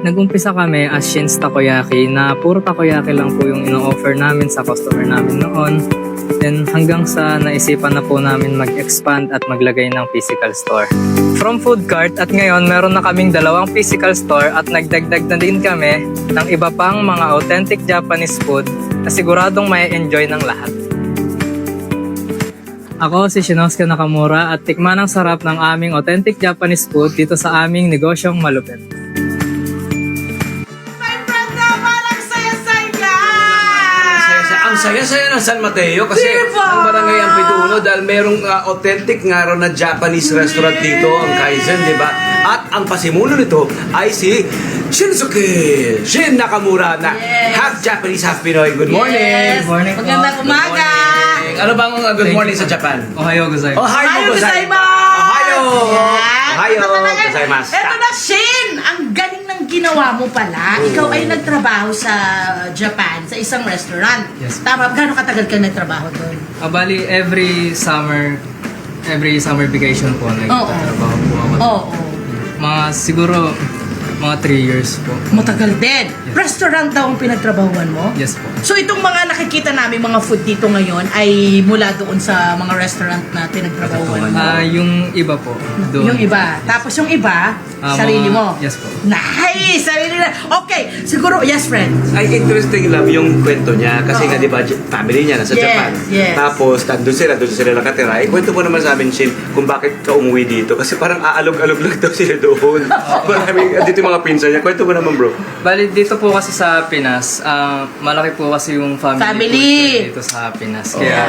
Nag-umpisa kami as Shin's Takoyaki na puro takoyaki lang po yung ino-offer namin sa customer namin noon. Then hanggang sa naisipan na po namin mag-expand at maglagay ng physical store. From food cart at ngayon meron na kaming 2 physical store at nagdagdag na din kami ng iba pang mga authentic Japanese food na siguradong may enjoy ng lahat. Ako si Shinosuke Nakamura at tikman ang sarap ng aming authentic Japanese food dito sa aming negosyong malupit. Ang saya-saya ng San Mateo kasi ang barangay ang Piduno dahil merong authentic nga raw na Japanese restaurant dito, ang Kaizen, di ba? At ang pasimuno nito ay si Shinsuke Shin Nakamura na half Japanese, half Pinoy. Good morning! Yes. Good morning po. Magandang umaga! Ano bang good morning sa Japan? Ohayo gozaimasu. Ohayo gozaimasu! Ohayo! Ohayo gozaimasu! Ito na, Shin! Ang galing ng ginawa mo pala. Ikaw ay nagtrabaho sa Japan, sa isang restaurant. Yes. Tama, gaano katagal ka nagtrabaho doon? Bali, every summer vacation po, nagtatrabaho po ako. Oo. Mga siguro, mga 3 years po. Matagal din. Restaurant daw ang pinagtrabahuan mo? Yes po. So itong mga nakikita namin mga food dito ngayon ay mula doon sa mga restaurant na pinagtrabahuan mo? Yung iba po. Doon. Yung iba. Tapos yung iba, sarili mo? Yes po. Nice! Sarili na. Okay. Siguro, yes, friend. Ay, interesting love yung kwento niya kasi Oo. nga di ba family niya nasa Yes, Japan. yes. Tapos doon sila nakatira. Kwento mo naman sa amin, Shin, kung bakit ka umuwi dito kasi parang aalog-alog lang daw sila doon. Maraming dito yung mga pinsan niya. Kwento mo naman, bro. Bali, dito po kasi sa Pinas, malaki po kasi yung family. Family. Dito sa Pinas. Kaya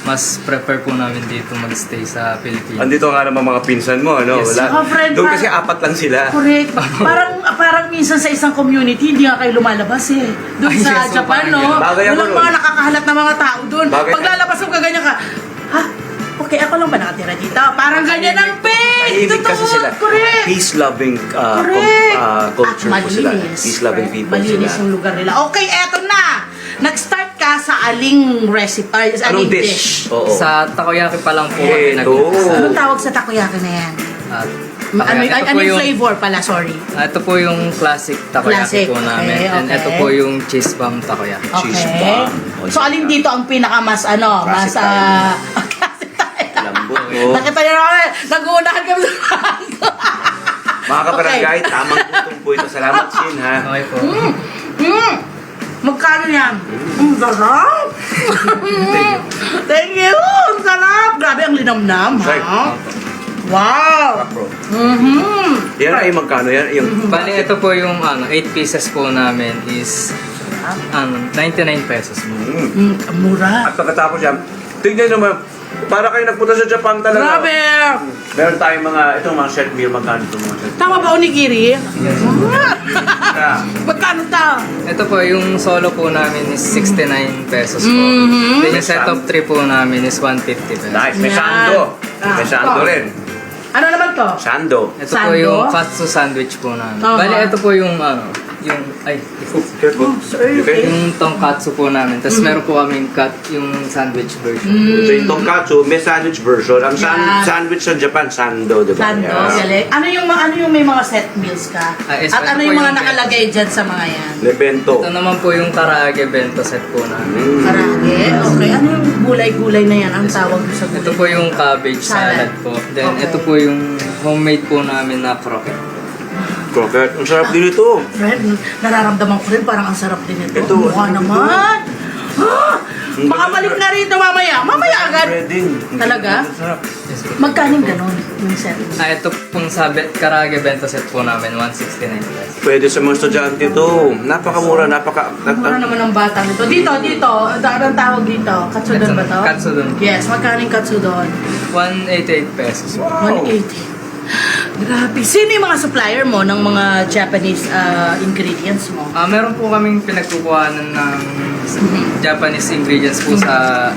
mas prefer po namin dito magstay sa Pilipinas. Andito nga naman mga pinsan mo, ano? Yes. Mga friend, Doon parang- kasi 4 lang sila. Correct. Parang minsan sa isang community, hindi nga kayo lumalabas eh. Doon Ay, sa yes, so Japan, parang no? ganun. Bagay ako Walang nun. mga nakakahalat na mga tao doon. Bagay. Pag lalabas mo, kaganyan ka, ha? Okay, ako lang ba nakatira dito? Parang ganyan ang face! Tahimik kasi sila. Correct! Peace-loving Correct! culture At po sila. malinis. Peace-loving Correct. people Malinis sila. yung lugar nila. Okay, eto na! Nag-start ka sa aling recipe, Anong aling dish? Oo. Sa takoyaki pa lang po Eh, kami ito. nag-umpisa. Anong tawag sa takoyaki na yan? At Ano yung flavor pala? Sorry. Ito po yung classic takoyaki Classic, po namin. okay, And okay. ito po yung cheese bomb takoyaki. Cheese Okay. bomb. So, alin dito ang pinaka mas ano? Mas, Classic tayo. classic tayo. Lambot, oh. Nakita niyo naman, nag-uunahan kami sa bangko. Mga kabarangay, tamang tutong po ito. Salamat, Shin, ha? Okay po. Magkano yan? Ang sarap! Thank you! Ang sarap! Grabe, ang linamnam, ha? Right. Wow! Bro. Mm-hmm. Yan ay magkano yan? Yung Bali, ito po yung 8 pieces po namin is 99 pesos po. Mm. Mura. At pagkatapos yan, tingnan naman, para kayo nagpunta sa Japan talaga. Grabe! Meron tayong itong mga set meal, magkano itong mga set meal? Tama ba onigiri? Yeah. Magkano ta? Ito po, yung solo po namin is 69 pesos po. Mhm. Then yung set of 3 po namin is 150 pesos. Nice, may Yan. sando. May sando ito. rin. Ano naman to? Sando. Ito po Sando? yung katsu sandwich po namin. Uh-huh. Bali, ito po yung Careful. sorry. Okay. yung tonkatsu po namin. Tapos meron po kaming yung sandwich version. So yung tonkatsu, may sandwich version. Ang Yeah. sandwich sa Japan, sando, di ba? Sando, Yeah. galing. Ano yung may mga set meals ka? Yes, At ano ito yung po mga yung nakalagay dyan sa mga yan? Lebento. Ito naman po yung karaage bento set po namin. Karage? Okay. Ano yung gulay-gulay na yan? Ang tawag mo sa gulay? Ito po yung cabbage salad po. Then Okay. ito po yung homemade po namin na croquette. Croquette. Ang sarap din ito. Fred, nararamdaman ko rin parang ang sarap din ito. Ito, Mukha ito. naman. Makabalik na rito mamaya. Mamaya agad. Breading. Talaga? Ang sarap. Yes po. Magkano ganon yung set? Ito pong karaage bento set po namin, 169 pesos. Pwede sa mga estudyante ito. Napakamura, Mura naman ang batang ito. Dito. Anong tawag dito? Katsudon ba to? Katsudon. Yes, magkano yung katsudon? 188 pesos. Wow. 180. Grabe. Sino yung mga supplier mo ng mga Japanese ingredients mo? Meron po kaming pinagkukuhanan ng Japanese ingredients po sa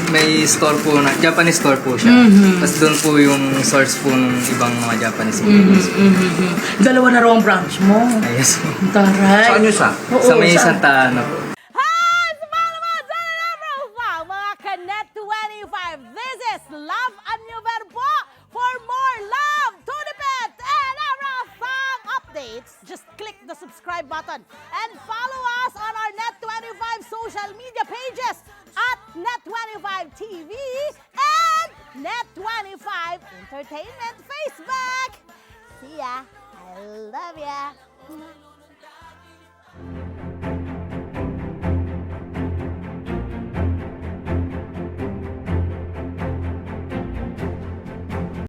may store po na Japanese store po siya. Mhm. Tapos doon po yung source po ng ibang mga Japanese ingredients. Dalawa na raw ang branch mo. Ay, yes po. Taray. Saan yun sa? Oo, Sa may saan? Santa Ana po. Mga Kanet 25, this is Love and New Verbo for more love to the pet and everything update. updates, just click the subscribe button and follow us on our Net25 social media pages at Net25 TV and Net25 Entertainment Facebook. See ya. I love ya.